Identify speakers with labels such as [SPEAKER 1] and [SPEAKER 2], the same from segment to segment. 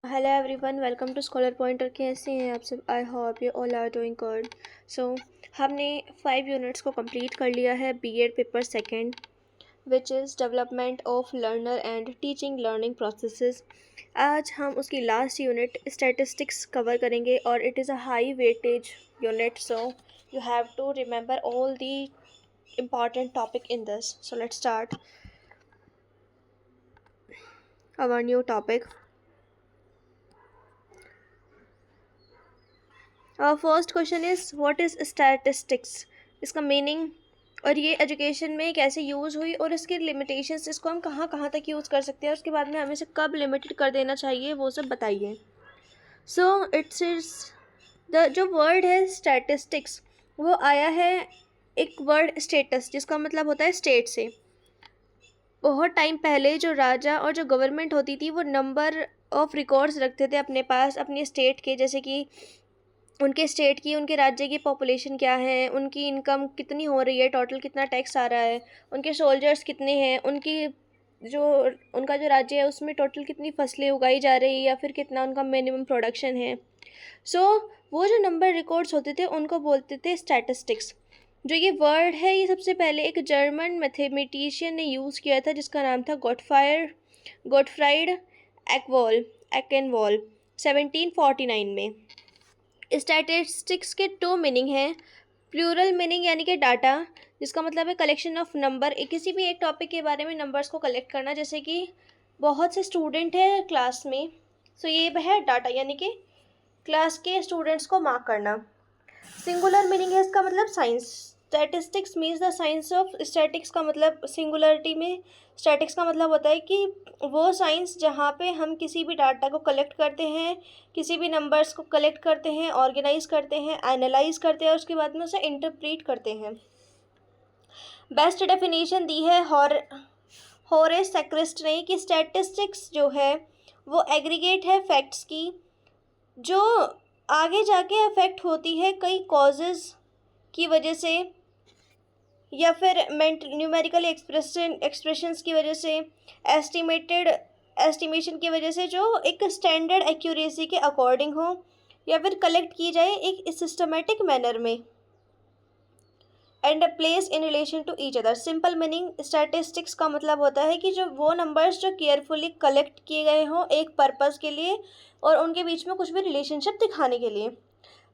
[SPEAKER 1] Hello everyone, welcome to Scholar Pointer. कैसे हैं आप सब? I hope you all are doing good. So हमने 5 यूनिट्स को कंप्लीट कर लिया है BEd paper second, which is development of learner and teaching learning processes. आज हम उसकी लास्ट यूनिट स्टैटिस्टिक्स कवर करेंगे और it is a high weightage unit, so you have to remember all the important topic in this. So let's start our new topic. Our first question is what is statistics? इसका meaning और ये education में कैसे use हुई और इसके limitations, इसको हम कहाँ कहाँ तक यूज़ कर सकते हैं और उसके बाद में हमें इसे कब लिमिटेड कर देना चाहिए, वो सब बताइए। सो इट्स इज द जो वर्ड है स्टैटिस्टिक्स, वो आया है एक वर्ड स्टेटस, जिसका मतलब होता है स्टेट से। बहुत टाइम पहले जो राजा और जो गवर्नमेंट होती थी वो नंबर ऑफ रिकॉर्ड्स रखते थे अपने पास अपनी स्टेट के, जैसे कि उनके स्टेट की, उनके राज्य की पॉपुलेशन क्या है, उनकी इनकम कितनी हो रही है, टोटल कितना टैक्स आ रहा है, उनके सोल्जर्स कितने हैं, उनकी जो उनका जो राज्य है उसमें टोटल कितनी फसलें उगाई जा रही है या फिर कितना उनका मिनिमम प्रोडक्शन है। सो वो जो नंबर रिकॉर्ड्स होते थे उनको बोलते थे स्टैटिस्टिक्स। जो ये वर्ड है ये सबसे पहले एक जर्मन मैथमेटिशियन ने यूज़ किया था, जिसका नाम था गोटफ्राइड एक्नवॉल 1749 में। स्टैटिस्टिक्स के टू मीनिंग हैं। प्लूरल मीनिंग यानी कि डाटा, जिसका मतलब है कलेक्शन ऑफ नंबर, किसी भी एक टॉपिक के बारे में नंबर्स को कलेक्ट करना, जैसे कि बहुत से स्टूडेंट हैं क्लास में, सो ये है डाटा, यानी कि क्लास के स्टूडेंट्स को मार्क करना। सिंगुलर मीनिंग है इसका मतलब science. Statistics means the science of statics का मतलब सिंगुलरिटी में स्टैटिक्स का मतलब होता है कि वो साइंस जहाँ पे हम किसी भी डाटा को कलेक्ट करते हैं, किसी भी नंबर्स को कलेक्ट करते हैं, ऑर्गेनाइज करते हैं, एनालाइज करते हैं और उसके बाद में उसे इंटरप्रीट करते हैं। बेस्ट डेफिनेशन दी है होरेस सेक्रेस्ट ने कि स्टैटिस्टिक्स जो है वो एग्रीगेट है फैक्ट्स की, जो आगे जाके अफेक्ट होती है कई कॉजेज़ की वजह से या फिर न्यूमेरिकल एक्सप्रेशंस की वजह से, एस्टिमेशन की वजह से, जो एक स्टैंडर्ड एक्यूरेसी के अकॉर्डिंग हो या फिर कलेक्ट की जाए एक सिस्टमेटिक मैनर में and place in relation to each other. Simple meaning statistics का मतलब होता है कि जो वो नंबर्स जो केयरफुली कलेक्ट किए गए हों एक पर्पज़ के लिए और उनके बीच में कुछ भी रिलेशनशिप दिखाने के लिए।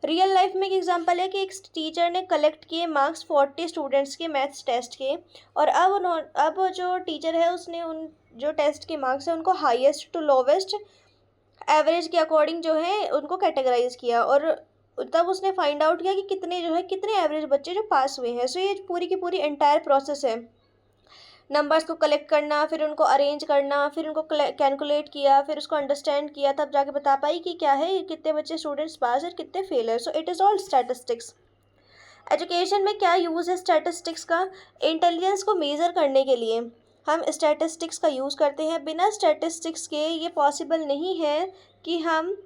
[SPEAKER 1] रियल लाइफ में एक एग्जांपल है कि एक टीचर ने कलेक्ट किए मार्क्स 40 स्टूडेंट्स के मैथ्स टेस्ट के, और अब जो टीचर है उसने उन जो टेस्ट के मार्क्स हैं उनको हाईएस्ट टू लोवेस्ट एवरेज के अकॉर्डिंग जो है उनको कैटेगराइज किया, और तब उसने फाइंड आउट किया कि कितने एवरेज बच्चे जो पास हुए हैं। सो ये पूरी की पूरी एंटायर प्रोसेस है, नंबर्स को कलेक्ट करना, फिर उनको अरेंज करना, फिर उनको कैलकुलेट किया, फिर उसको अंडरस्टैंड किया, तब जाके बता पाई कि क्या है, कितने बच्चे स्टूडेंट्स पास और कितने फेल है। So it is all statistics. Education में क्या यूज़ है स्टैटिस्टिक्स का? इंटेलिजेंस को मेज़र करने के लिए हम स्टैटिस्टिक्स का यूज़ करते हैं। बिना स्टैटिस्टिक्स के ये पॉसिबल नहीं है कि हम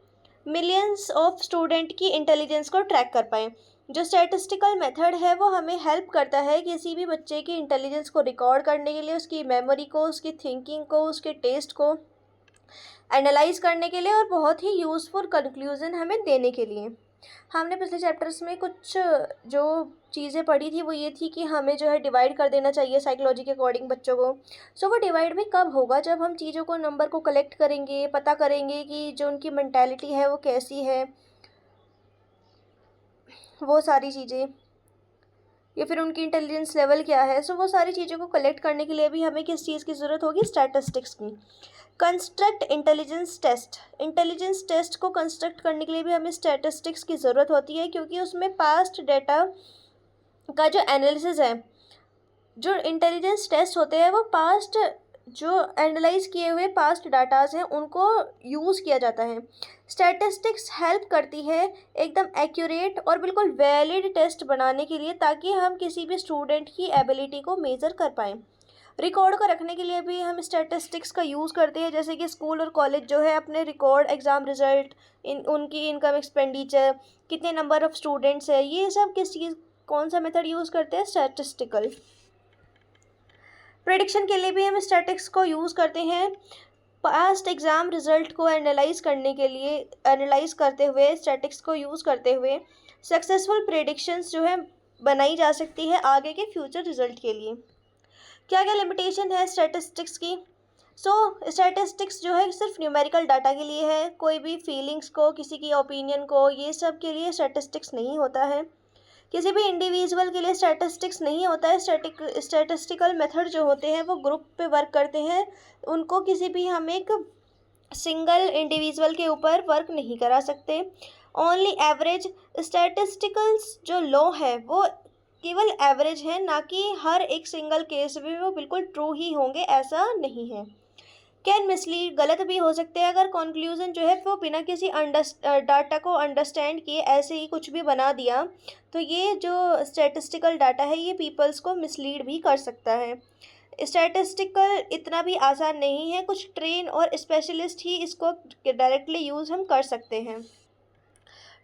[SPEAKER 1] मिलियंस ऑफ स्टूडेंट की इंटेलिजेंस को ट्रैक कर पाएँ। जो स्टैटिस्टिकल मेथड है वो हमें हेल्प करता है किसी भी बच्चे की इंटेलिजेंस को रिकॉर्ड करने के लिए, उसकी मेमोरी को, उसकी थिंकिंग को, उसके टेस्ट को एनालाइज करने के लिए और बहुत ही यूज़फुल कंक्लूजन हमें देने के लिए। हमने पिछले चैप्टर्स में कुछ जो चीज़ें पढ़ी थी वो ये थी कि हमें जो है डिवाइड कर देना चाहिए साइकोलॉजी के अकॉर्डिंग बच्चों को। सो वो डिवाइड भी कब होगा? जब हम चीज़ों को, नंबर को कलेक्ट करेंगे, पता करेंगे कि जो उनकी मेंटालिटी है वो कैसी है, वो सारी चीज़ें, या फिर उनकी इंटेलिजेंस लेवल क्या है। सो वो सारी चीज़ों को कलेक्ट करने के लिए भी हमें किस चीज़ की ज़रूरत होगी? स्टैटिस्टिक्स की। कंस्ट्रक्ट इंटेलिजेंस टेस्ट को कंस्ट्रक्ट करने के लिए भी हमें स्टैटिस्टिक्स की ज़रूरत होती है, क्योंकि उसमें पास्ट डेटा का जो एनालिसिस है, जो इंटेलिजेंस टेस्ट होते हैं वो पास्ट जो एनालाइज किए हुए पास्ट डाटाज हैं उनको यूज़ किया जाता है। स्टैटिस्टिक्स हेल्प करती है एकदम एक्यूरेट और बिल्कुल वैलिड टेस्ट बनाने के लिए, ताकि हम किसी भी स्टूडेंट की एबिलिटी को मेज़र कर पाएँ। रिकॉर्ड को रखने के लिए भी हम स्टैटिस्टिक्स का यूज़ करते हैं, जैसे कि स्कूल और कॉलेज जो है अपने रिकॉर्ड, एग्ज़ाम रिजल्ट, उनकी इनकम एक्सपेंडिचर, कितने नंबर ऑफ़ स्टूडेंट्स है, ये सब किस चीज़, कौन सा मेथड यूज़ करते हैं? स्टैटिस्टिकल। प्रेडिक्शन के लिए भी हम स्टैटिक्स को यूज़ करते हैं। पास्ट एग्ज़ाम रिजल्ट को एनालाइज करने के लिए, एनालाइज करते हुए, स्टैटिक्स को यूज़ करते हुए सक्सेसफुल प्रेडिक्शंस जो है बनाई जा सकती है आगे के फ्यूचर रिजल्ट के लिए। क्या क्या लिमिटेशन है स्टैटिस्टिक्स की? स्टैटिस्टिक्स जो है सिर्फ न्यूमेरिकल डाटा के लिए है, कोई भी फीलिंग्स को, किसी की ओपिनियन को, ये सब के लिए स्टैटिस्टिक्स नहीं होता है। किसी भी इंडिविजुअल के लिए स्टैटिस्टिक्स नहीं होता है। स्टैटिस्टिकल मेथड जो होते हैं वो ग्रुप पे वर्क करते हैं, उनको किसी भी हम एक सिंगल इंडिविजुअल के ऊपर वर्क नहीं करा सकते। ओनली एवरेज स्टैटिस्टिकल्स जो लॉ है वो केवल एवरेज है, ना कि हर एक सिंगल केस में वो बिल्कुल ट्रू ही होंगे, ऐसा नहीं है। कैन मिसलीड, गलत भी हो सकते हैं अगर कंक्लूजन जो है वो बिना किसी डाटा को अंडरस्टैंड किए ऐसे ही कुछ भी बना दिया, तो ये जो स्टैटिस्टिकल डाटा है ये पीपल्स को मिसलीड भी कर सकता है। स्टैटिस्टिकल इतना भी आसान नहीं है, कुछ ट्रेन और स्पेशलिस्ट ही इसको डायरेक्टली यूज़ हम कर सकते हैं।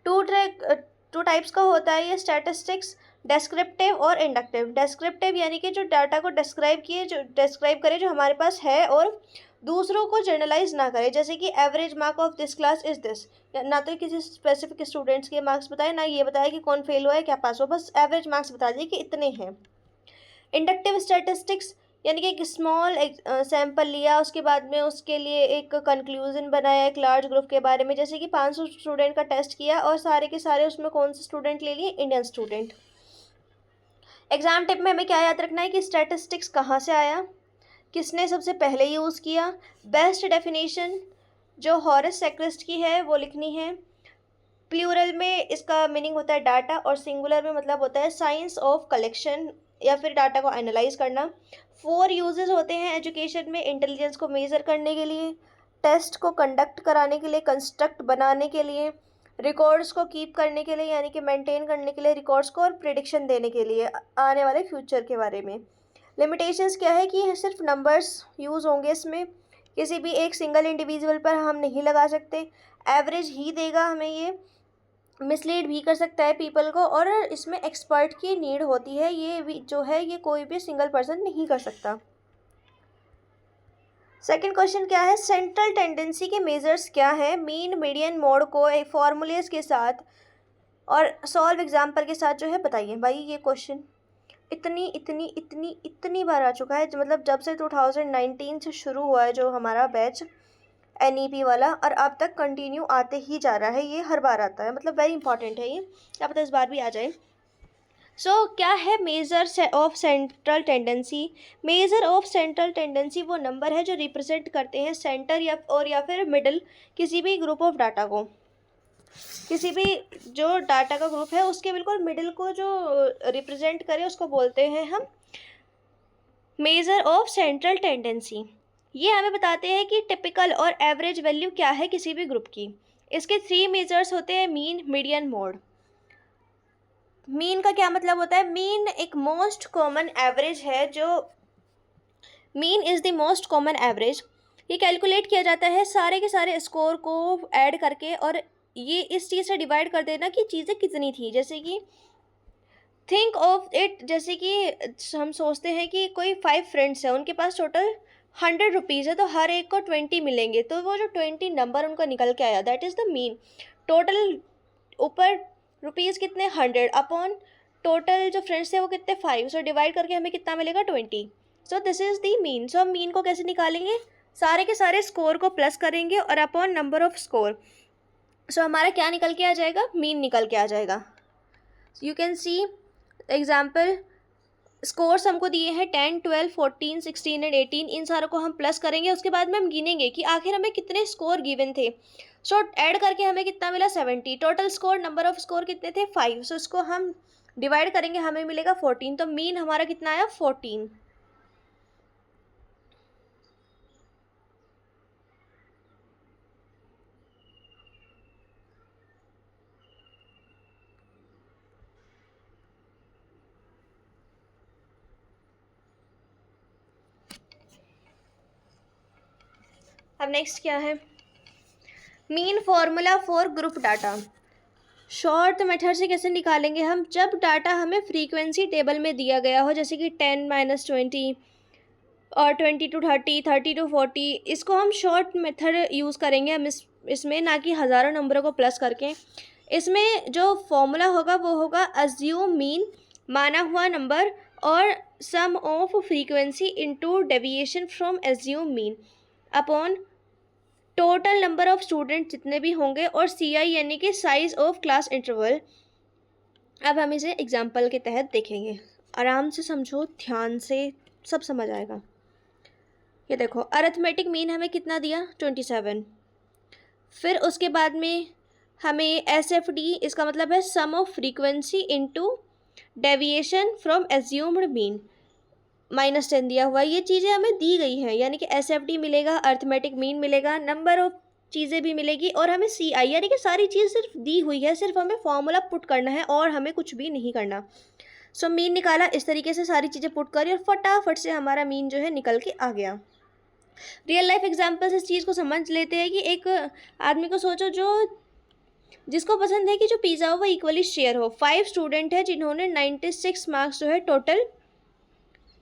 [SPEAKER 1] टू टाइप्स का होता है ये स्टैटिस्टिक्स, डेस्क्रिप्टिव और इंडक्टिव। डेस्क्रिप्टिव यानी कि जो डाटा को डिस्क्राइब करे जो हमारे पास है, और दूसरों को जर्नलाइज ना करे, जैसे कि average mark of this class is this, ना तो किसी स्पेसिफिक स्टूडेंट्स के मार्क्स बताए, ना ये बताया कि कौन फेल हुआ है क्या पास हुआ, बस एवरेज मार्क्स बता दिए कि इतने हैं। इंडक्टिव स्टैटिस्टिक्स यानी कि एक स्मॉल सैम्पल लिया, उसके बाद में उसके लिए एक कंक्लूजन बनाया एक लार्ज ग्रुप के बारे में, जैसे कि 500 स्टूडेंट का टेस्ट किया और सारे के सारे उसमें कौन से स्टूडेंट ले लिए, इंडियन स्टूडेंट। एग्जाम टिप में हमें क्या याद रखना है कि स्टैटिस्टिक्स कहाँ से आया, किसने सबसे पहले यूज़ किया, बेस्ट डेफिनेशन जो हॉरेस सेक्रेस्ट की है वो लिखनी है। प्लूरल में इसका मीनिंग होता है डाटा, और सिंगुलर में मतलब होता है साइंस ऑफ कलेक्शन या फिर डाटा को एनालाइज करना। 4 यूजेस होते हैं एजुकेशन में, इंटेलिजेंस को मेज़र करने के लिए, टेस्ट को कंडक्ट कराने के लिए, कंस्ट्रक्ट बनाने के लिए, रिकॉर्ड्स को कीप करने के लिए यानी कि मेंटेन करने के लिए रिकॉर्ड्स को, और प्रिडिक्शन देने के लिए आने वाले फ्यूचर के बारे में। लिमिटेशंस क्या है कि सिर्फ नंबर्स यूज़ होंगे इसमें, किसी भी एक सिंगल इंडिविजुअल पर हम नहीं लगा सकते, एवरेज ही देगा हमें, ये मिसलीड भी कर सकता है पीपल को, और इसमें एक्सपर्ट की नीड होती है, ये भी जो है ये कोई भी सिंगल पर्सन नहीं कर सकता। सेकंड क्वेश्चन क्या है, सेंट्रल टेंडेंसी के मेजर्स क्या है, मीन मीडियन मोड को एक फॉर्मूलेस के साथ और सॉल्व एग्जाम्पल के साथ जो है बताइए। भाई ये क्वेश्चन इतनी बार आ चुका है, मतलब जब से 2019 से शुरू हुआ है जो हमारा बैच NEP वाला, और अब तक कंटिन्यू आते ही जा रहा है, ये हर बार आता है, मतलब वेरी इंपॉर्टेंट है ये, क्या पता इस बार भी आ जाए। क्या है measure of central tendency? Measure of central tendency वो नंबर है जो रिप्रेजेंट करते हैं सेंटर या फिर मिडल किसी भी ग्रुप ऑफ डाटा को, किसी भी जो डाटा का ग्रुप है उसके बिल्कुल मिडिल को जो रिप्रेजेंट करे उसको बोलते हैं हम मेजर ऑफ सेंट्रल टेंडेंसी। ये हमें बताते हैं कि टिपिकल और एवरेज वैल्यू क्या है किसी भी ग्रुप की। इसके 3 मेजर्स होते हैं, मीन, मीडियन, मोड। मीन का क्या मतलब होता है? मीन एक मोस्ट कॉमन एवरेज है, जो mean is the most common average. ये कैलकुलेट किया जाता है सारे के सारे स्कोर को ऐड करके, और ये इस चीज़ से डिवाइड कर देना कि चीज़ें कितनी थी। जैसे कि थिंक ऑफ इट, जैसे कि हम सोचते हैं कि कोई 5 फ्रेंड्स हैं, उनके पास टोटल 100 रुपीज़ है, तो हर एक को 20 मिलेंगे, तो वो जो 20 नंबर उनका निकल के आया that is the mean. Total ऊपर रुपीज़ कितने 100 अपॉन टोटल जो फ्रेंड्स थे वो कितने 5, सो डिवाइड करके हमें कितना मिलेगा 20। So this is the mean. So हम मीन को कैसे निकालेंगे? सारे के सारे स्कोर को प्लस करेंगे और अपॉन नंबर ऑफ स्कोर, सो हमारा क्या निकल के आ जाएगा? मीन निकल के आ जाएगा। You can see example, scores हमको दिए हैं 10, 12, 14, 16 एंड 18, इन सारों को हम प्लस करेंगे, उसके बाद में हम गिनेंगे कि आखिर हमें कितने स्कोर गिवन थे। सो ऐड करके हमें कितना मिला? 70। Total score, number off score कितने थे? 5। सो इसको हम डिवाइड करेंगे, हमें मिलेगा 14, तो मीन हमारा कितना आया? 14। अब नेक्स्ट क्या है? Mean formula for group data. Short method से कैसे निकालेंगे हम? जब डाटा हमें फ्रीक्वेंसी टेबल में दिया गया हो, जैसे कि 10 - 20 और 20 to 30, 30 to 40, इसको हम शॉर्ट मेथड यूज़ करेंगे हम इसमें, ना कि हज़ारों नंबरों को प्लस करके। इसमें जो फॉर्मूला होगा वो होगा अज्यूम मीन, माना हुआ नंबर, और sum of frequency into deviation from assumed mean upon total number of student जितने भी होंगे, और CI यानी कि साइज ऑफ क्लास इंटरवल। अब हम इसे एग्जाम्पल के तहत देखेंगे। आराम से समझो, ध्यान से, सब समझ आएगा। ये देखो, अरिथमेटिक मीन हमें कितना दिया, 27। फिर उसके बाद में हमें SFD, इसका मतलब है sum of frequency into deviation from assumed mean, -10 दिया हुआ है। ये चीज़ें हमें दी गई हैं, यानी कि SFD मिलेगा, अरिथमेटिक मीन मिलेगा, नंबर ऑफ चीज़ें भी मिलेगी, और हमें CI, यानी कि सारी चीज़ सिर्फ दी हुई है, सिर्फ हमें फॉर्मूला पुट करना है और हमें कुछ भी नहीं करना। सो मीन निकाला, इस तरीके से सारी चीज़ें पुट करी और फटाफट से हमारा मीन जो है निकल के आ गया। रियल लाइफ एग्जाम्पल्स इस चीज़ को समझ लेते हैं कि एक आदमी को सोचो जो जिसको पसंद है कि जो पिज़्ज़ा हो वो इक्वली शेयर हो। 5 स्टूडेंट है जिन्होंने 96 मार्क्स जो है टोटल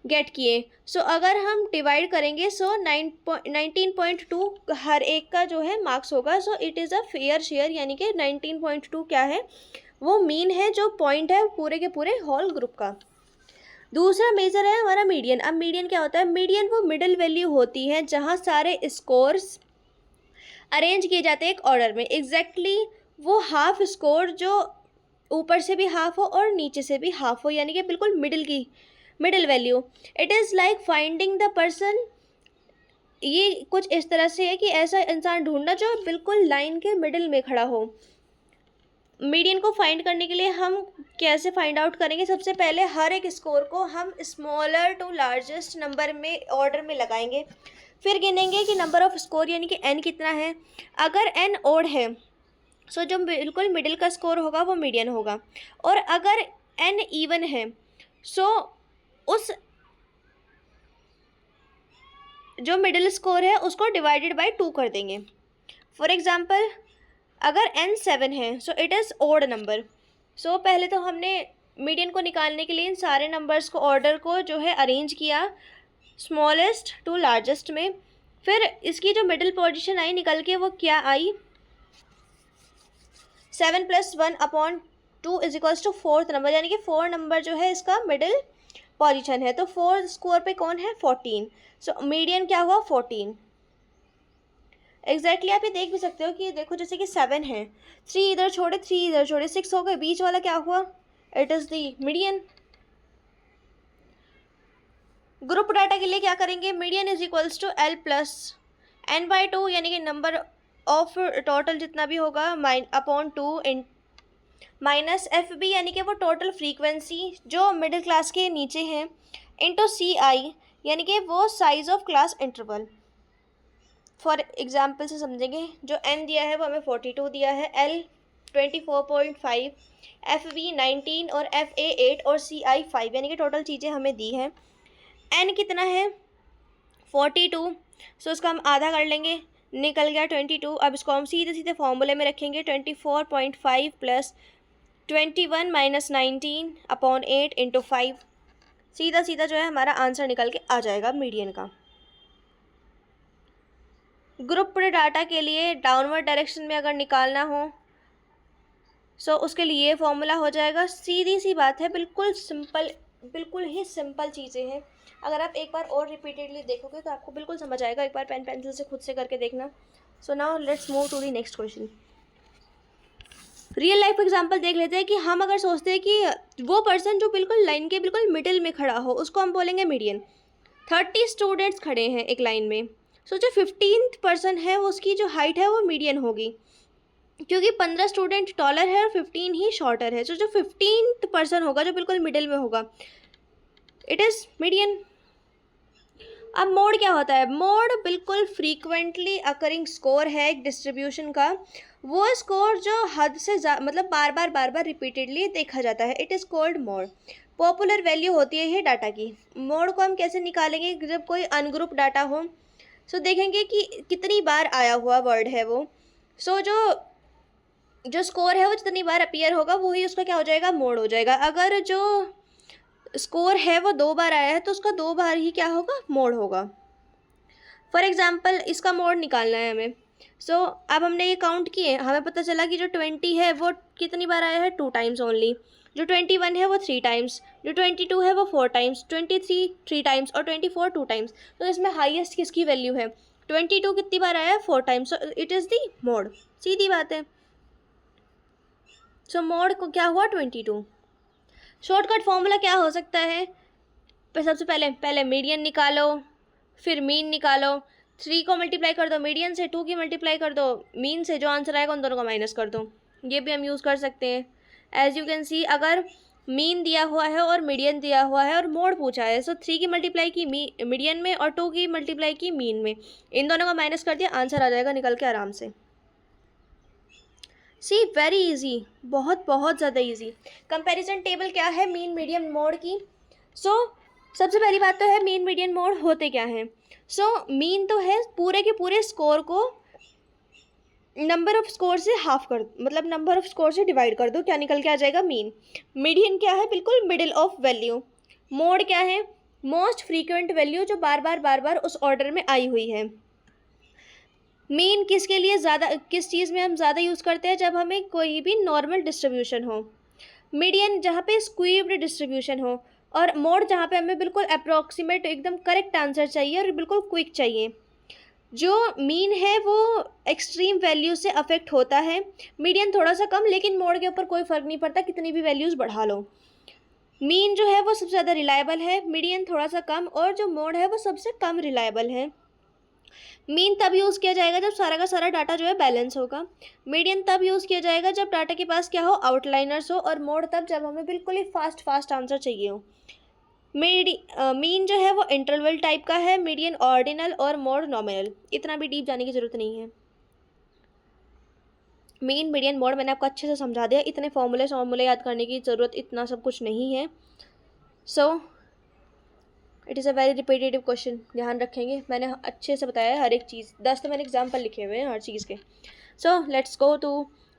[SPEAKER 1] गेट किए। सो अगर हम डिवाइड करेंगे, सो 19.2 हर एक का जो है मार्क्स होगा। सो it is a fair share, यानी कि 19.2 क्या है, वो मीन है, जो पॉइंट है पूरे के पूरे होल ग्रुप का। दूसरा मेजर है हमारा मीडियन। अब मीडियन क्या होता है, मीडियन वो मिडिल वैल्यू होती है जहाँ सारे स्कोर्स अरेंज किए जाते हैं एक ऑर्डर में। एग्जैक्टली वो हाफ स्कोर जो ऊपर से भी हाफ हो और नीचे से भी हाफ हो, यानी कि बिल्कुल middle value. It is like finding the person. ये कुछ इस तरह से है कि ऐसा इंसान ढूंढना जो बिल्कुल लाइन के मिडिल में खड़ा हो। मीडियन को फाइंड करने के लिए हम कैसे फाइंड आउट करेंगे, सबसे पहले हर एक स्कोर को हम स्मॉलर टू लार्जेस्ट नंबर में ऑर्डर में लगाएंगे, फिर गिनेंगे कि नंबर ऑफ स्कोर यानी कि n कितना है। अगर n ओड है, सो जो बिल्कुल मिडिल का स्कोर होगा वो मीडियन होगा, और अगर n इवन है, सो उस जो मिडिल स्कोर है उसको डिवाइडेड बाय 2 कर देंगे। फॉर एग्जांपल, अगर n 7 है, so it is odd number. So पहले तो हमने मीडियन को निकालने के लिए इन सारे नंबर्स को, ऑर्डर को जो है अरेंज किया स्मॉलेस्ट टू लार्जेस्ट में। फिर इसकी जो मिडिल पोजीशन आई निकल के, वो क्या आई, 7 + 1/2 = 4th नंबर, यानी कि 4 नंबर जो है इसका मिडिल पोजीशन है। तो 4 स्कोर पे कौन है, 14। सो मीडियन क्या हुआ, 14। एग्जैक्टली आप ये देख भी सकते हो कि देखो, जैसे कि 7 है, 3 इधर छोड़े, 3 इधर छोड़े, 6 हो गए, बीच वाला क्या हुआ, it is the median. Group data के लिए क्या करेंगे, median is equals to L + n/2, यानी कि नंबर ऑफ टोटल जितना भी होगा अपॉन 2 इन माइनस FB, यानी कि वो टोटल फ्रीक्वेंसी जो मिडिल क्लास के नीचे हैं, इंटू CI, यानी कि वो size of class interval. For example से समझेंगे, जो n दिया है वो हमें 42 दिया है, L 24.5, FB 19 और FA 8 और CI 5, यानी कि टोटल चीज़ें हमें दी हैं। n कितना है, 42, सो उसका हम आधा कर लेंगे, निकल गया 22। अब इसको हम सीधे सीधे फॉर्मूले में रखेंगे, 24.5 + 21 - 19 अपॉन 8 × 5। सीधा सीधा जो है हमारा आंसर निकल के आ जाएगा मीडियन का। ग्रुप डाटा के लिए डाउनवर्ड डायरेक्शन में अगर निकालना हो, सो उसके लिए फॉर्मूला हो जाएगा, सीधी सी बात है, बिल्कुल सिंपल, बिल्कुल ही सिंपल चीज़ें हैं। अगर आप एक बार और रिपीटेडली देखोगे तो आपको बिल्कुल समझ आएगा। एक बार पेन पेंसिल से खुद से करके देखना। So now let's move to the next question. Real life example देख लेते हैं कि हम अगर सोचते हैं कि वो पर्सन जो बिल्कुल लाइन के बिल्कुल मिडिल में खड़ा हो, उसको हम बोलेंगे मीडियन। 30 स्टूडेंट्स खड़े हैं एक लाइन में, सो जो 15th पर्सन है उसकी जो हाइट है वो मीडियन होगी, क्योंकि 15 स्टूडेंट टॉलर है और 15 ही शॉर्टर है। सो जो 15th पर्सन होगा जो बिल्कुल मिडिल में होगा, इट इज़ मीडियन। अब मोड क्या होता है, मोड बिल्कुल फ्रीक्वेंटली अकरिंग स्कोर है एक डिस्ट्रीब्यूशन का, वो स्कोर जो हद से मतलब बार बार रिपीटेडली देखा जाता है, it is called mode. Popular value होती है ये डाटा की। मोड को हम कैसे निकालेंगे, जब कोई अनग्रुप डाटा हो, सो देखेंगे कि कितनी बार आया हुआ वर्ड है वो, सो जो स्कोर है वो जितनी बार अपीयर होगा वही उसका क्या हो जाएगा, मोड हो जाएगा। अगर जो स्कोर है वो 2 बार आया है तो उसका 2 बार ही क्या होगा, मोड होगा। फॉर एग्जाम्पल इसका मोड निकालना है हमें। अब हमने ये काउंट किए, हमें पता चला कि जो 20 है वो कितनी बार आया है, 2 टाइम्स ओनली। जो 21 है वो 3 टाइम्स, जो 22 है वो 4 टाइम्स, 23 3 टाइम्स और 24 2 टाइम्स। तो इसमें हाईएस्ट किसकी वैल्यू है, 22 कितनी बार आया है, 4 times, so it is the mode. सीधी बात है। सो मोड को क्या हुआ, 22। शॉर्टकट फॉर्मूला क्या हो सकता है, सबसे पहले मीडियन निकालो, फिर मीन निकालो, 3 को मल्टीप्लाई कर दो मीडियन से, 2 की मल्टीप्लाई कर दो मीन से, जो आंसर आएगा उन दोनों को माइनस कर दो। ये भी हम यूज़ कर सकते हैं। एज यू कैन सी, अगर मीन दिया हुआ है और मीडियन दिया हुआ है और मोड पूछा है, सो 3 की मल्टीप्लाई की मीडियन में और 2 की मल्टीप्लाई की मीन में, इन दोनों को माइनस कर दिया, आंसर आ जाएगा निकल के आराम से। सी वेरी इजी, बहुत बहुत ज़्यादा इजी। कंपैरिजन टेबल क्या है मीन मीडियन मोड की। सबसे पहली बात तो है मीन मीडियन मोड होते क्या हैं। मीन तो है पूरे के पूरे स्कोर को नंबर ऑफ स्कोर से हाफ कर, मतलब नंबर ऑफ स्कोर से डिवाइड कर दो, क्या निकल के आ जाएगा, मीन। मीडियन क्या है, बिल्कुल मिडिल ऑफ वैल्यू। मोड क्या है, मोस्ट फ्रीक्वेंट वैल्यू जो बार बार उस ऑर्डर में आई हुई है। मीन किसके लिए ज़्यादा, किस चीज़ में हम ज़्यादा यूज़ करते हैं, जब हमें कोई भी नॉर्मल डिस्ट्रीब्यूशन हो। मीडियन जहाँ पे स्क्वीव्ड डिस्ट्रीब्यूशन हो, और मोड जहाँ पे हमें बिल्कुल अप्रॉक्सीमेट एकदम करेक्ट आंसर चाहिए और बिल्कुल क्विक चाहिए। जो मीन है वो एक्सट्रीम वैल्यू से अफेक्ट होता है, मीडियन थोड़ा सा कम, लेकिन मोड के ऊपर कोई फ़र्क नहीं पड़ता कितनी भी वैल्यूज़ बढ़ा लो। मीन जो है वो सबसे ज़्यादा रिलायबल है, मीडियन थोड़ा सा कम, और जो मोड है वो सबसे कम रिलायबल है। मीन तब यूज़ किया जाएगा जब सारा का सारा डाटा जो है बैलेंस होगा। मीडियन तब यूज़ किया जाएगा जब डाटा के पास क्या हो, आउटलाइनर्स हो, और मोड तब जब हमें बिल्कुल ही फास्ट आंसर चाहिए हो। मीन जो है वो इंटरवल टाइप का है, मीडियन ऑर्डिनल और मोड नॉमिनल। इतना भी डीप जाने की ज़रूरत नहीं है। मीन मीडियन मोड मैंने आपको अच्छे से समझा दिया, इतने फॉर्मूले याद करने की ज़रूरत इतना सब कुछ नहीं है। It is a very repetitive question, ध्यान रखेंगे, मैंने अच्छे से बताया है हर एक चीज़, 10 तो मैंने एग्जाम्पल लिखे हुए हैं हर चीज़ के। Let's go to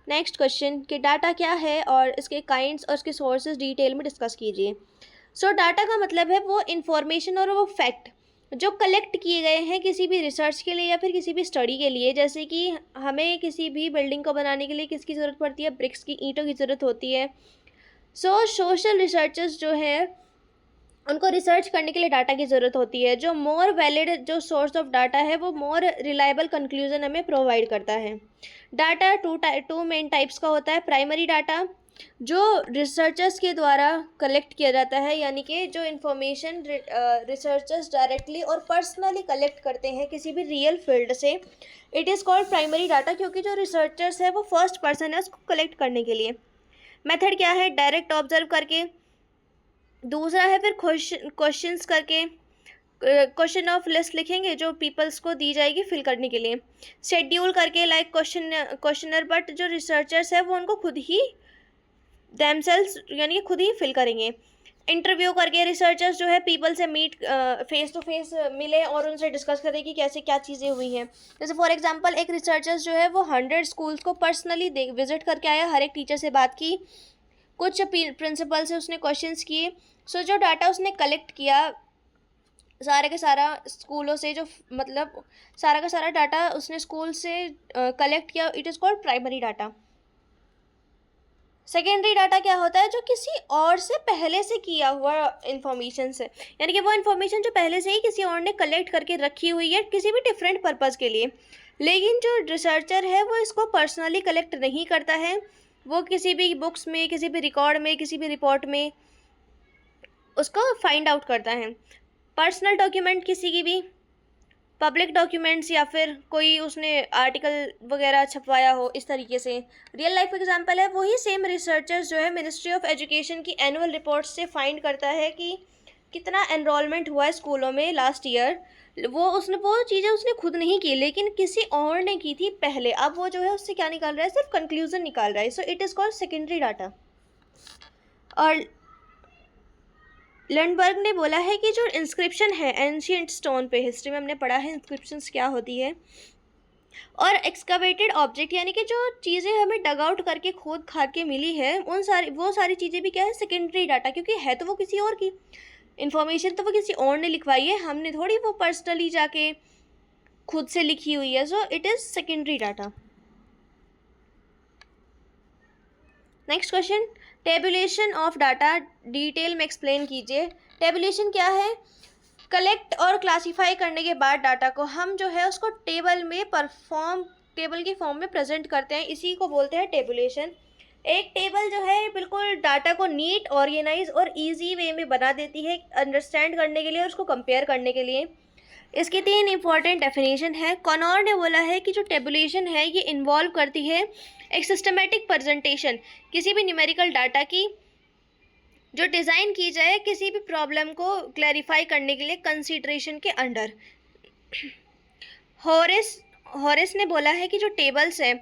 [SPEAKER 1] next question कि डाटा क्या है और इसके काइंड्स और इसके सोर्सेज डिटेल में डिस्कस कीजिए। डाटा का मतलब है वो इन्फॉर्मेशन और वो फैक्ट जो कलेक्ट किए गए हैं किसी भी रिसर्च के लिए या फिर किसी भी स्टडी के लिए। जैसे कि हमें किसी भी बिल्डिंग को बनाने के लिए किसकी ज़रूरत पड़ती है, ब्रिक्स की, ईंटों की ज़रूरत होती है। सोशल रिसर्चर्स जो हैं उनको रिसर्च करने के लिए डाटा की ज़रूरत होती है। जो मोर वैलिड जो सोर्स ऑफ डाटा है वो मोर रिलायबल कंक्लूजन हमें प्रोवाइड करता है। डाटा टू मेन टाइप्स का होता है। प्राइमरी डाटा जो रिसर्चर्स के द्वारा कलेक्ट किया जाता है, यानी कि जो इन्फॉर्मेशन रिसर्चर्स डायरेक्टली और पर्सनली कलेक्ट करते हैं किसी भी रियल फील्ड से, it is called primary data, क्योंकि जो रिसर्चर्स है वो फर्स्ट पर्सन है उसको कलेक्ट करने के लिए। मेथड क्या है, डायरेक्ट ऑब्जर्व करके। दूसरा है फिर क्वेश्चंस करके, क्वेश्चन ऑफ लिस्ट लिखेंगे जो पीपल्स को दी जाएगी फिल करने के लिए। शेड्यूल करके लाइक क्वेश्चनर, बट जो रिसर्चर्स है वो उनको खुद ही देमसेल्स यानी कि खुद ही फिल करेंगे। इंटरव्यू करके रिसर्चर्स जो है पीपल से मीट फेस टू फेस मिले और उनसे डिस्कस करें कि कैसे क्या चीज़ें हुई हैं। जैसे फॉर एग्जांपल एक रिसर्चर्स जो है वो 100 स्कूल्स को पर्सनली विजिट करके आया, हर एक टीचर से बात की, कुछ प्रिंसिपल से उसने क्वेश्चंस किए। जो डाटा उसने कलेक्ट किया सारे का सारा स्कूलों से, जो मतलब सारा का सारा डाटा उसने स्कूल से कलेक्ट किया, it is called primary data. Secondary data क्या होता है, जो किसी और से पहले से किया हुआ इन्फॉर्मेशन से, यानी कि वो इन्फॉर्मेशन जो पहले से ही किसी और ने कलेक्ट करके रखी हुई है किसी भी डिफरेंट पर्पज़ के लिए, लेकिन जो रिसर्चर है वो इसको पर्सनली कलेक्ट नहीं करता है, वो किसी भी बुक्स में, किसी भी रिकॉर्ड में, किसी भी रिपोर्ट में उसको फाइंड आउट करता है। पर्सनल डॉक्यूमेंट किसी की भी, पब्लिक डॉक्यूमेंट्स, या फिर कोई उसने आर्टिकल वगैरह छपवाया हो, इस तरीके से। रियल लाइफ एग्जांपल है, वही सेम रिसर्चर्स जो है मिनिस्ट्री ऑफ एजुकेशन की एनुअल रिपोर्ट से फाइंड करता है कि कितना एनरोलमेंट हुआ है स्कूलों में लास्ट ईयर। वो चीज़ें उसने खुद नहीं की, लेकिन किसी और ने की थी पहले। अब वो जो है उससे क्या निकाल रहा है, सिर्फ कंक्लूजन निकाल रहा है। So it is called secondary data. और लंडबर्ग ने बोला है कि जो इंस्क्रिप्शन है एंशियंट स्टोन पे, हिस्ट्री में हमने पढ़ा है इंस्क्रिप्शंस क्या होती है, और एक्सकवेटेड ऑब्जेक्ट यानी कि जो चीज़ें हमें डग आउट करके खोद खाद के मिली है वो सारी चीज़ें भी क्या है, सेकेंडरी डाटा, क्योंकि है तो वो किसी और की इन्फॉर्मेशन, तो वो किसी और ने लिखवाई है, हमने थोड़ी वो पर्सनली जाके खुद से लिखी हुई है, so it is secondary data. Next question, tabulation of data detail में एक्सप्लेन कीजिए। टेबुलेशन क्या है? कलेक्ट और क्लासीफाई करने के बाद डाटा को हम जो है उसको टेबल के फॉर्म में प्रेजेंट करते हैं, इसी को बोलते हैं टेबुलेशन। एक टेबल जो है बिल्कुल डाटा को नीट, ऑर्गेनाइज और इजी वे में बना देती है अंडरस्टैंड करने के लिए और उसको कंपेयर करने के लिए। इसकी 3 इंपॉर्टेंट डेफिनेशन है। कॉनॉर ने बोला है कि जो टेबुलेशन है ये इन्वॉल्व करती है एक सिस्टमेटिक प्रेजेंटेशन, किसी भी न्यूमेरिकल डाटा की जो डिज़ाइन की जाए किसी भी प्रॉब्लम को क्लैरिफाई करने के लिए कंसीडरेशन के अंडर। हॉरेस ने बोला है कि जो टेबल्स है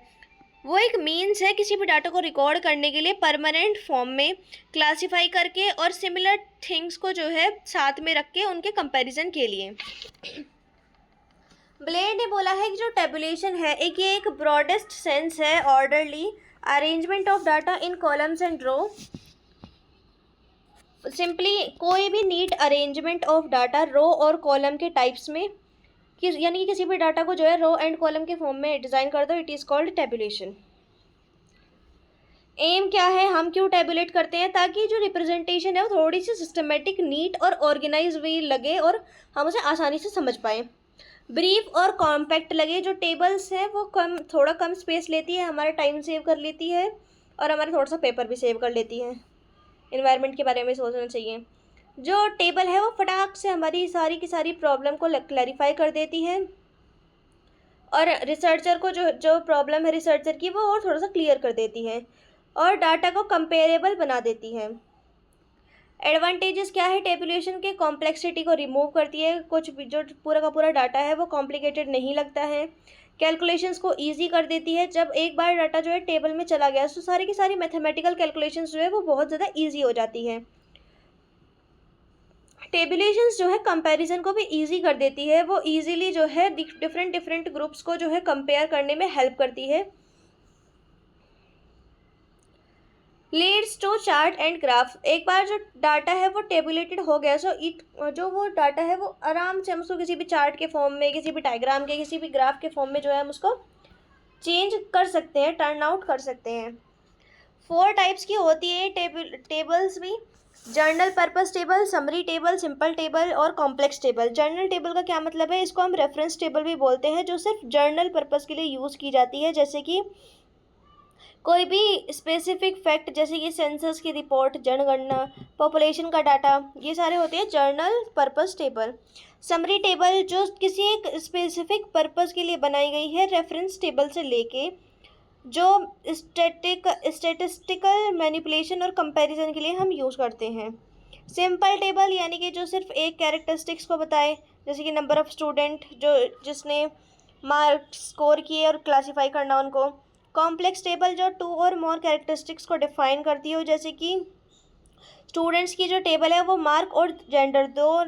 [SPEAKER 1] वो एक मीन्स है किसी भी डाटा को रिकॉर्ड करने के लिए परमानेंट फॉर्म में क्लासीफाई करके और सिमिलर थिंग्स को जो है साथ में रख के उनके कंपैरिजन के लिए। ब्लेड ने बोला है कि जो टेबुलेशन है ये एक ब्रॉडेस्ट सेंस है orderly arrangement of data in columns and row. Simply कोई भी neat arrangement of data row और कॉलम के टाइप्स में यानी कि किसी भी डाटा को जो है रो एंड कॉलम के फॉर्म में डिज़ाइन कर दो, it is called tabulation. Aim क्या है, हम क्यों टेबुलेट करते हैं? ताकि जो रिप्रेजेंटेशन है वो थोड़ी सी सिस्टमेटिक, नीट और ऑर्गेनाइज वे लगे और हम उसे आसानी से समझ पाएँ। ब्रीफ और कॉम्पैक्ट लगे। जो टेबल्स हैं वो थोड़ा कम स्पेस लेती है, हमारा टाइम सेव कर लेती है और हमारा थोड़ा सा पेपर भी सेव कर लेती है। इन्वायरमेंट के बारे में सोचना चाहिए। जो टेबल है वो फटाक से हमारी सारी की सारी प्रॉब्लम को क्लैरिफाई कर देती है और रिसर्चर को जो प्रॉब्लम है रिसर्चर की वो और थोड़ा सा क्लियर कर देती है और डाटा को कंपेरेबल बना देती है। एडवांटेजेस क्या है टेबुलेशन के? कॉम्प्लेक्सिटी को रिमूव करती है, कुछ भी जो पूरा का पूरा डाटा है वो कॉम्प्लिकेटेड नहीं लगता है। कैलकुलेशंस को इजी कर देती है। जब एक बार डाटा जो है टेबल में चला गया तो सारी की सारी मैथमेटिकल कैलकुलेशंस जो है वो बहुत ज़्यादा इजी हो जाती है। टेबुलेशंस जो है कंपैरिजन को भी इजी कर देती है, वो इजीली जो है डिफरेंट ग्रुप्स को जो है कंपेयर करने में हेल्प करती है। Leads to chart and graph. एक बार जो डाटा है वो टेबुलेटेड हो गया जो वो डाटा है वो आराम से हम उसको किसी भी चार्ट के फॉर्म में, किसी भी डायग्राम के, किसी भी ग्राफ के फॉर्म में जो है हम उसको चेंज कर सकते हैं, टर्न आउट कर सकते हैं। 4 टाइप्स की होती है टेबल्स भी। Journal purpose table, summary table, simple table और कॉम्प्लेक्स टेबल। जर्नल टेबल का क्या मतलब है? इसको हम रेफरेंस टेबल भी बोलते हैं, जो सिर्फ जर्नल पर्पस के लिए यूज़ की जाती है, जैसे कि कोई भी स्पेसिफिक फैक्ट, जैसे कि सेंसस की रिपोर्ट, जनगणना, पॉपुलेशन का डाटा, ये सारे होते हैं journal purpose table. Summary table जो किसी एक स्पेसिफिक पर्पस के लिए बनाई गई है, रेफरेंस टेबल से लेके जो स्टैटिस्टिकल मैनिपुलेशन और कंपैरिजन के लिए हम यूज़ करते हैं। सिंपल टेबल यानी कि जो सिर्फ एक कैरेक्टरिस्टिक्स को बताए, जैसे कि नंबर ऑफ़ स्टूडेंट जिसने मार्क्स स्कोर किए और क्लासीफाई करना उनको। कॉम्प्लेक्स टेबल जो 2 और मोर कैरेक्टरिस्टिक्स को डिफाइन करती हो, जैसे कि स्टूडेंट्स की जो टेबल है वो मार्क और जेंडर दो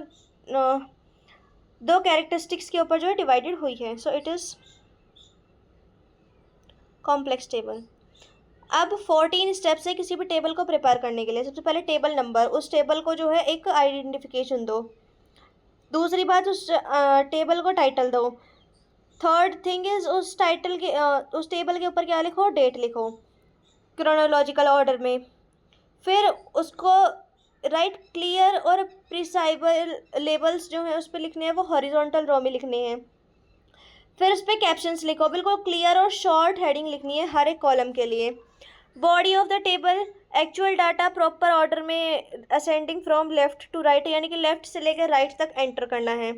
[SPEAKER 1] कैरेक्टरिस्टिक्स के ऊपर जो है डिवाइडेड हुई है, so it is complex table. अब 14 स्टेप्स है किसी भी टेबल को प्रिपेयर करने के लिए। सबसे पहले टेबल नंबर, उस टेबल को जो है एक आइडेंटिफिकेशन दो। दूसरी बात, उस टेबल को टाइटल दो। थर्ड थिंग इज़ उस टेबल के ऊपर क्या लिखो? डेट लिखो क्रोनोलॉजिकल ऑर्डर में। फिर उसको राइट क्लियर और प्रिसाइबल लेबल्स जो हैं उस पर लिखने हैं वो हॉरिजॉन्टल रो में लिखने हैं। फिर उस पर कैप्शंस लिखो, बिल्कुल क्लियर और शॉर्ट हेडिंग लिखनी है हर एक कॉलम के लिए। Body of the table, actual data proper order में ascending from left to right, यानी कि लेफ़्ट से लेकर राइट तक एंटर करना है।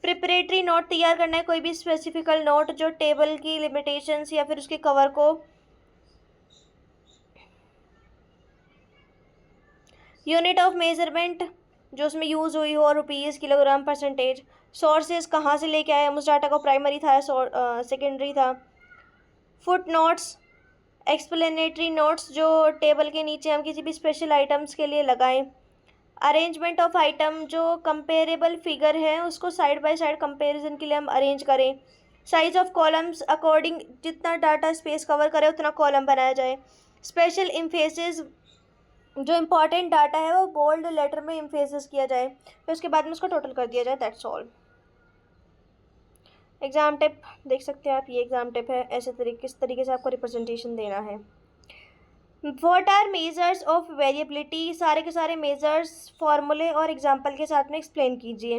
[SPEAKER 1] प्रिपरेटरी नोट तैयार करना है, कोई भी स्पेसिफिकल नोट जो टेबल की लिमिटेशंस या फिर उसके कवर को। यूनिट ऑफ मेजरमेंट जो उसमें यूज़ हुई हो, रुपीज़, किलोग्राम, परसेंटेज। सोर्सेज कहाँ से लेके आए हम उस डाटा को, प्राइमरी था या सेकेंडरी था। फुट नोट्स, एक्सप्लेनेटरी नोट्स जो टेबल के नीचे हम किसी भी स्पेशल आइटम्स के लिए लगाएं। अरेंजमेंट ऑफ आइटम जो कंपेरेबल फिगर है उसको साइड बाय साइड कंपैरिजन के लिए हम अरेंज करें। साइज ऑफ कॉलम्स अकॉर्डिंग, जितना डाटा स्पेस कवर करे उतना कॉलम बनाया जाए। स्पेशल इम्फेसिस, जो इम्पॉर्टेंट डाटा है वो बोल्ड लेटर में इम्फेसिस किया जाए, फिर उसके बाद में उसका टोटल कर दिया जाए। That's all. एग्जाम टिप देख सकते हैं आप, ये एग्जाम टिप है, ऐसे किस तरीके से आपको रिप्रेजेंटेशन देना है। What are measures of variability, सारे के सारे मेजर्स फॉर्मूले और एग्जाम्पल के साथ में एक्सप्लेन कीजिए।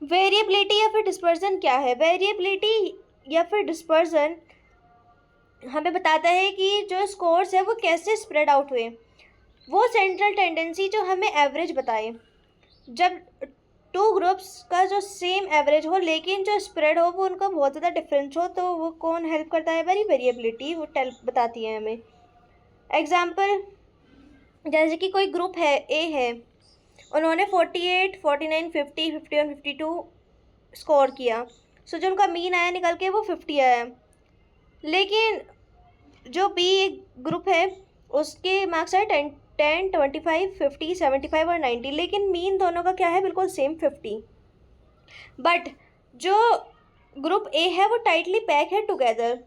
[SPEAKER 1] वेरिएबिलिटी या फिर डिस्पर्जन क्या है? वेरिएबिलिटी या फिर डिस्पर्जन हमें बताता है कि जो स्कोर्स है वो कैसे स्प्रेड आउट हुए, वो सेंट्रल टेंडेंसी जो हमें एवरेज बताए। जब टू ग्रुप्स का जो सेम एवरेज हो लेकिन जो स्प्रेड हो वो उनका बहुत ज़्यादा डिफरेंस हो, तो वो कौन हेल्प करता है? वेरिएबिलिटी, वो बताती है हमें। एग्जाम्पल, जैसे कि कोई ग्रुप है, ए है, उन्होंने 48, 49, 50, 51, 52 स्कोर किया। सो जो उनका मीन आया निकल के वो 50 आया। लेकिन जो बी एक ग्रुप है उसके मार्क्स आए 10, 25, 50, 75 और 90, लेकिन मीन दोनों का क्या है? बिल्कुल सेम 50। बट जो ग्रुप ए है वो टाइटली पैक है टुगेदर,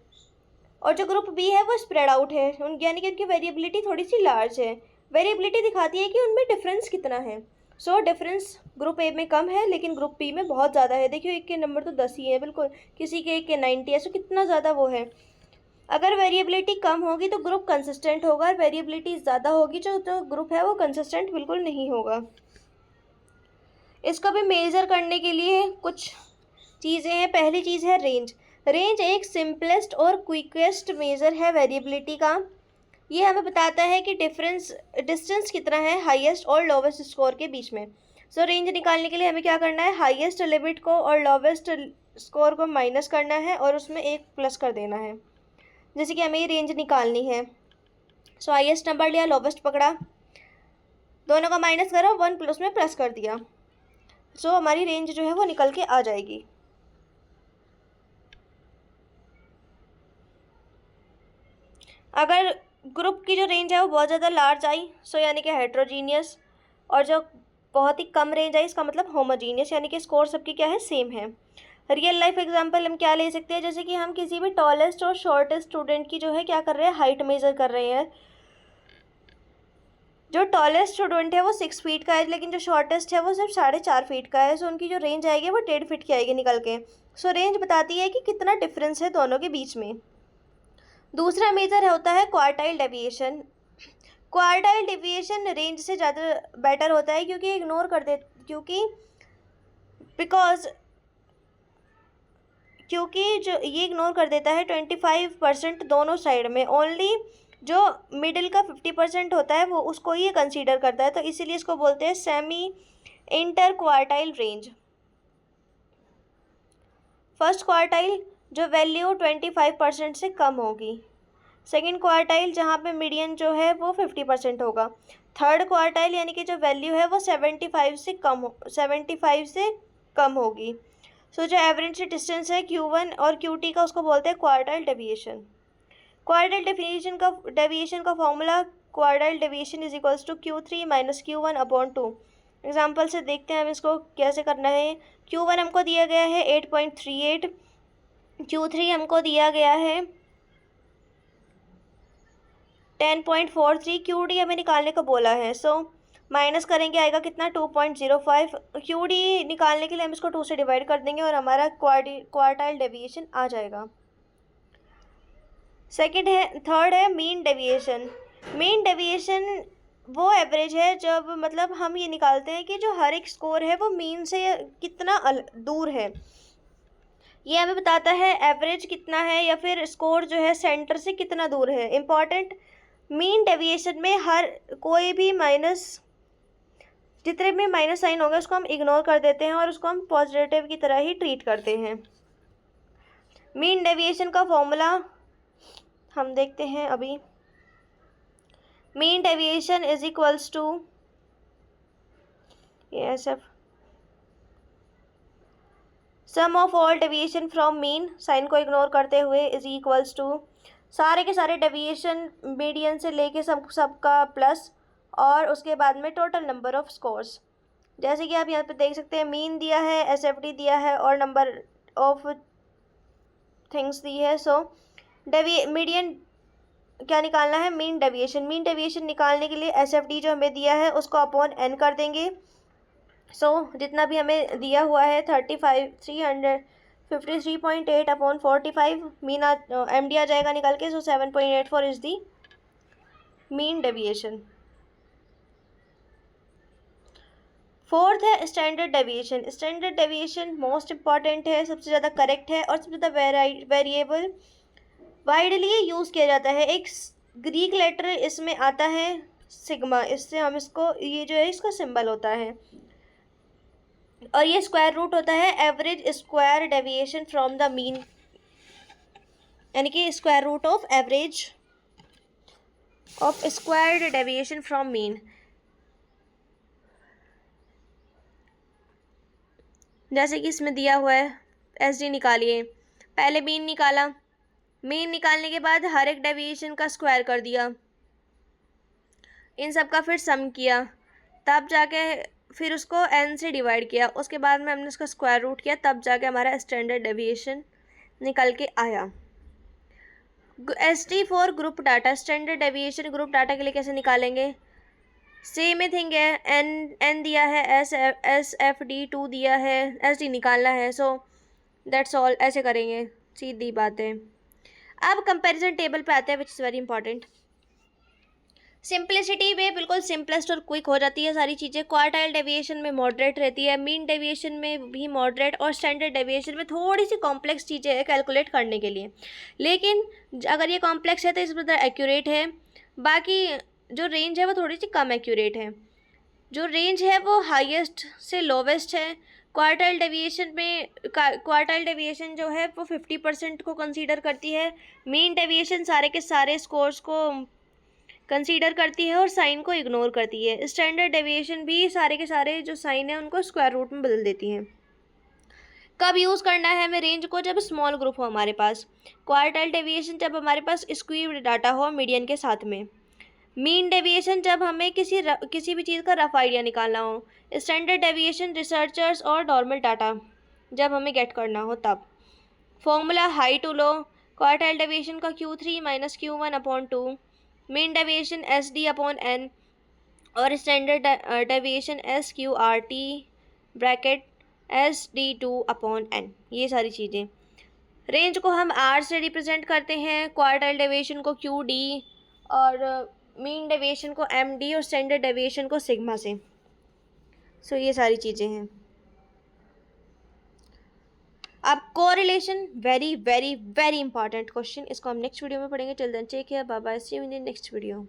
[SPEAKER 1] और जो ग्रुप बी है वो स्प्रेड आउट है, यानी कि उनकी वेरिएबिलिटी थोड़ी सी लार्ज है। वेरिएबिलिटी दिखाती है कि उनमें डिफरेंस कितना है। सो डिफरेंस ग्रुप ए में कम है लेकिन ग्रुप बी में बहुत ज़्यादा है। देखिए एक के नंबर तो 10 ही है, बिल्कुल किसी के एक के 90 है। सो कितना ज़्यादा वो है। अगर वेरिएबिलिटी कम होगी तो ग्रुप कंसिस्टेंट होगा, और वेरिएबिलिटी ज़्यादा होगी जो ग्रुप है वो कंसिस्टेंट बिल्कुल नहीं होगा। इसको भी मेज़र करने के लिए कुछ चीज़ें हैं। पहली चीज़ है रेंज। रेंज एक सिंपलेस्ट और क्विकेस्ट मेज़र है वेरिएबिलिटी का। ये हमें बताता है कि डिस्टेंस कितना है हाईएस्ट और लोवेस्ट स्कोर के बीच में। सो रेंज निकालने के लिए हमें क्या करना है? हाईएस्ट लिमिट को और लोवेस्ट स्कोर को माइनस करना है और उसमें एक प्लस कर देना है। जैसे कि हमें ये रेंज निकालनी है। सो हाईएस्ट नंबर लिया, लोवेस्ट पकड़ा, दोनों का माइनस करो, 1 प्लस में प्लस कर दिया। सो हमारी रेंज जो है वो निकल के आ जाएगी। अगर ग्रुप की जो रेंज है वो बहुत ज़्यादा लार्ज आई, सो यानी कि हेट्रोजीनियस, और जो बहुत ही कम रेंज आई इसका मतलब होमोजीनियस, यानी कि स्कोर सबकी क्या है? सेम है। रियल लाइफ एग्जांपल हम क्या ले सकते हैं? जैसे कि हम किसी भी टॉलेस्ट और शॉर्टेस्ट स्टूडेंट की जो है क्या कर रहे हैं? हाइट मेज़र कर रहे हैं। जो टॉलेस्ट स्टूडेंट है वो 6 फीट का है, लेकिन जो शॉर्टेस्ट है वो सिर्फ 4.5 फीट का है। सो उनकी जो रेंज आएगी वो 1.5 फीट की आएगी निकल के। सो रेंज बताती है कि कितना डिफरेंस है दोनों के बीच में। दूसरा मेजर होता है quartile deviation. Quartile deviation range से ज़्यादा बेटर होता है क्योंकि जो ये इग्नोर कर देता है 25% दोनों साइड में। ओनली जो मिडिल का 50% होता है वो उसको ही कंसीडर करता है, तो इसीलिए इसको बोलते हैं semi inter quartile range. First quartile जो वैल्यू 25% से कम होगी। सेकेंड क्वार्टाइल जहाँ पे मीडियन जो है वो 50% होगा। थर्ड क्वार्टाइल यानी कि जो वैल्यू है वो 75 से कम होगी। सो जो एवरेज डिस्टेंस है Q1 और QT का उसको बोलते हैं क्वार्टाइल डेविएशन। क्वार्टाइल डेविएशन का formula, quartile deviation is equals to Q3 minus Q1 upon 2। Example से देखते हैं हम इसको कैसे करना है। Q1 हमको दिया गया है 8.38, Q3 हमको दिया गया है 10.43, QD हमें निकालने को बोला है। सो माइनस करेंगे आएगा कितना? 2.05। QD निकालने के लिए हम इसको 2 से डिवाइड कर देंगे और हमारा क्वार्टाइल डेविएशन आ जाएगा। थर्ड है मीन डेविएशन। मीन डेविएशन वो एवरेज है जब मतलब हम ये निकालते हैं कि जो हर एक स्कोर है वो मीन से कितना दूर है। ये हमें बताता है एवरेज कितना है या फिर स्कोर जो है सेंटर से कितना दूर है। इम्पॉर्टेंट, मीन डेविएशन में हर कोई भी जितने भी माइनस साइन होगा उसको हम इग्नोर कर देते हैं और उसको हम पॉजिटिव की तरह ही ट्रीट करते हैं। मीन डेविएशन का फॉर्मूला हम देखते हैं अभी। Mean deviation is equals to sum of all deviation from mean, sign को इग्नोर करते हुए, इज इक्वल्स टू सारे के सारे डेविएशन मीडियन से लेके सबका प्लस और उसके बाद में टोटल नंबर ऑफ स्कोर्स। जैसे कि आप यहाँ पे देख सकते हैं मीन दिया है, SFT दिया है और नंबर ऑफ थिंग्स दी है। सो मीडियन क्या निकालना है, मीन डेविएशन। मीन डेविएशन निकालने के लिए SFD जो हमें दिया है उसको अपॉन n कर देंगे। सो जितना भी हमें दिया हुआ है 353.8 अपॉन 45 मीन MD आ जाएगा निकाल के। So 7.84 is the mean deviation. Fourth है standard deviation. Standard deviation most important है, सबसे ज़्यादा करेक्ट है और सबसे ज़्यादा वेरिएबल वाइडली यूज़ किया जाता है। एक ग्रीक लेटर इसमें आता है सिग्मा, इससे हम इसको, ये जो है इसका सिंबल होता है, और ये स्क्वायर रूट होता है average square deviation from the mean, यानी कि square root of average of squared deviation from mean. जैसे कि इसमें दिया हुआ है SD निकालिए, पहले मीन निकाला, मीन निकालने के बाद हर एक डेविएशन का स्क्वायर कर दिया, इन सब का फिर सम किया, तब जाके फिर उसको n से डिवाइड किया, उसके बाद में हमने उसका स्क्वायर रूट किया, तब जाके हमारा स्टैंडर्ड डेविएशन निकल के आया। ST for group data. Standard deviation group data के लिए कैसे निकालेंगे, सेम ही थिंग है, n दिया है, SFD 2 दिया है, SD निकालना है। सो दैट्स ऑल, ऐसे करेंगे, सीधी बात है। अब कंपैरिजन टेबल पे आते हैं, which is very important. Simplicity में बिल्कुल सिंपलेस्ट और क्विक हो जाती है सारी चीज़ें। क्वार्टाइल डेविएशन में मॉडरेट रहती है, मीन डेविएशन में भी मॉडरेट, और स्टैंडर्ड डेविएशन में थोड़ी सी कॉम्प्लेक्स चीज़ें हैं कैलकुलेट करने के लिए, लेकिन अगर ये कॉम्प्लेक्स है तो इसमें एक्यूरेट है। बाकी जो रेंज है वो थोड़ी सी कम एक्यूरेट है, जो रेंज है वो हाईएस्ट से लोवेस्ट है। क्वार्टाइल डेविएशन जो है वो 50% को कंसीडर करती है, मीन डेविएशन सारे के सारे स्कोर्स को कंसीडर करती है और साइन को इग्नोर करती है। स्टैंडर्ड डेविएशन भी सारे के सारे जो साइन है उनको स्क्वायर रूट में बदल देती है। कब यूज़ करना है हमें रेंज को, जब स्मॉल ग्रुप हो हमारे पास। क्वार्टाइल डेविएशन जब हमारे पास स्क्वीव्ड डाटा हो मीडियन के साथ में। मीन डेविएशन जब हमें किसी भी चीज़ का रफ आइडिया निकालना हो। स्टैंडर्ड डेविएशन रिसर्चर्स और नॉर्मल डाटा जब हमें गेट करना हो तब। Formula high to low, quartile deviation का Q3 - Q1 upon 2, mean deviation SD upon n, और standard deviation SQRT bracket SD2 upon n। ये सारी चीज़ें। रेंज को हम R से रिप्रेजेंट करते हैं, क्वार्टाइल डेविएशन को QD, और मीन डेविएशन को MD, और स्टैंडर्ड डेविएशन को सिग्मा से। सो ये सारी चीज़ें हैं। अब correlation, very very very important question, इसको हम नेक्स्ट वीडियो में पढ़ेंगे। Till then take care, bye bye, see you in the next video.